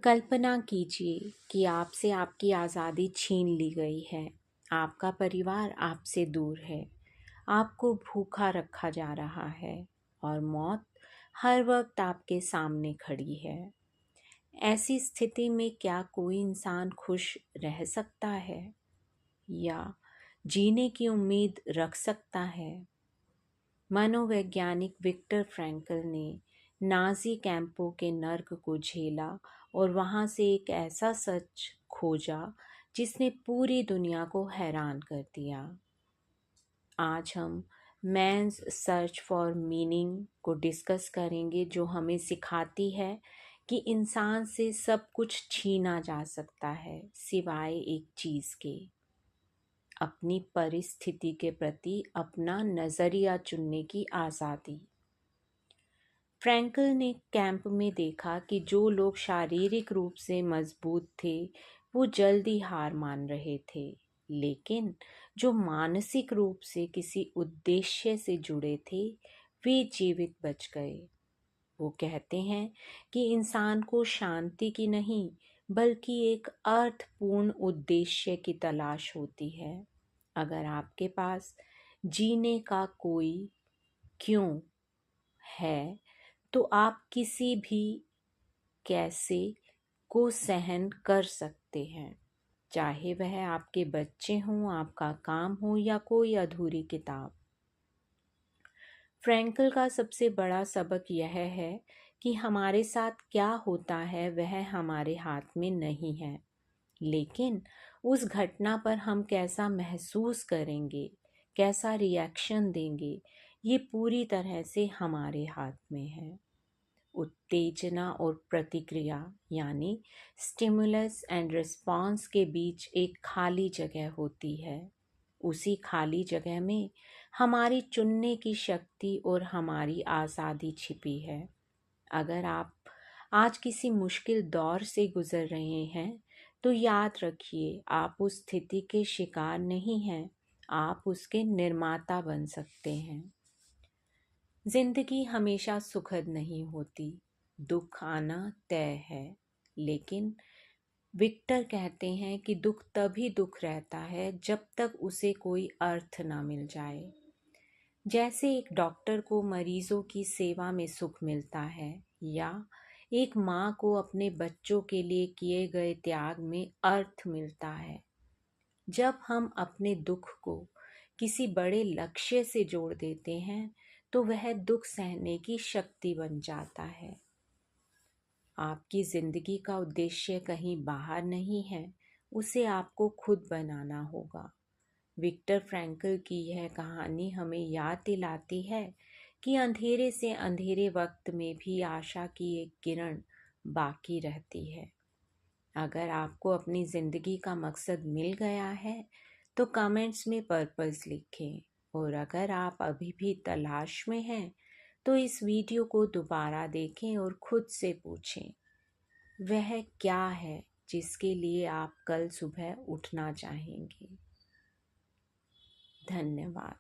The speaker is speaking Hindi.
कल्पना कीजिए कि आपसे आपकी आज़ादी छीन ली गई है। आपका परिवार आपसे दूर है। आपको भूखा रखा जा रहा है और मौत हर वक्त आपके सामने खड़ी है। ऐसी स्थिति में क्या कोई इंसान खुश रह सकता है या जीने की उम्मीद रख सकता है? मनोवैज्ञानिक विक्टर फ्रैंकल ने नाज़ी कैंपों के नर्क को झेला और वहाँ से एक ऐसा सच खोजा जिसने पूरी दुनिया को हैरान कर दिया। आज हम मैन्स सर्च फॉर मीनिंग को डिस्कस करेंगे, जो हमें सिखाती है कि इंसान से सब कुछ छीना जा सकता है सिवाय एक चीज़ के, अपनी परिस्थिति के प्रति अपना नज़रिया चुनने की आज़ादी। फ्रैंकल ने कैंप में देखा कि जो लोग शारीरिक रूप से मजबूत थे वो जल्दी हार मान रहे थे, लेकिन जो मानसिक रूप से किसी उद्देश्य से जुड़े थे वे जीवित बच गए। वो कहते हैं कि इंसान को शांति की नहीं बल्कि एक अर्थपूर्ण उद्देश्य की तलाश होती है। अगर आपके पास जीने का कोई क्यों है तो आप किसी भी कैसे को सहन कर सकते हैं, चाहे वह आपके बच्चे हों, आपका काम हो या कोई अधूरी किताब। फ्रैंकल का सबसे बड़ा सबक यह है कि हमारे साथ क्या होता है वह हमारे हाथ में नहीं है, लेकिन उस घटना पर हम कैसा महसूस करेंगे, कैसा रिएक्शन देंगे, ये पूरी तरह से हमारे हाथ में है। उत्तेजना और प्रतिक्रिया यानी स्टिमुलस एंड रिस्पॉन्स के बीच एक खाली जगह होती है। उसी खाली जगह में हमारी चुनने की शक्ति और हमारी आज़ादी छिपी है। अगर आप आज किसी मुश्किल दौर से गुजर रहे हैं तो याद रखिए, आप उस स्थिति के शिकार नहीं हैं, आप उसके निर्माता बन सकते हैं। जिंदगी हमेशा सुखद नहीं होती, दुख आना तय है, लेकिन विक्टर कहते हैं कि दुख तभी दुख रहता है जब तक उसे कोई अर्थ ना मिल जाए। जैसे एक डॉक्टर को मरीजों की सेवा में सुख मिलता है या एक माँ को अपने बच्चों के लिए किए गए त्याग में अर्थ मिलता है। जब हम अपने दुख को किसी बड़े लक्ष्य से जोड़ देते हैं तो वह दुख सहने की शक्ति बन जाता है। आपकी जिंदगी का उद्देश्य कहीं बाहर नहीं है, उसे आपको खुद बनाना होगा। विक्टर फ्रैंकल की यह कहानी हमें याद दिलाती है कि अंधेरे से अंधेरे वक्त में भी आशा की एक किरण बाकी रहती है। अगर आपको अपनी ज़िंदगी का मकसद मिल गया है तो कमेंट्स में पर्पस लिखें, और अगर आप अभी भी तलाश में हैं तो इस वीडियो को दोबारा देखें और खुद से पूछें वह क्या है जिसके लिए आप कल सुबह उठना चाहेंगे। धन्यवाद।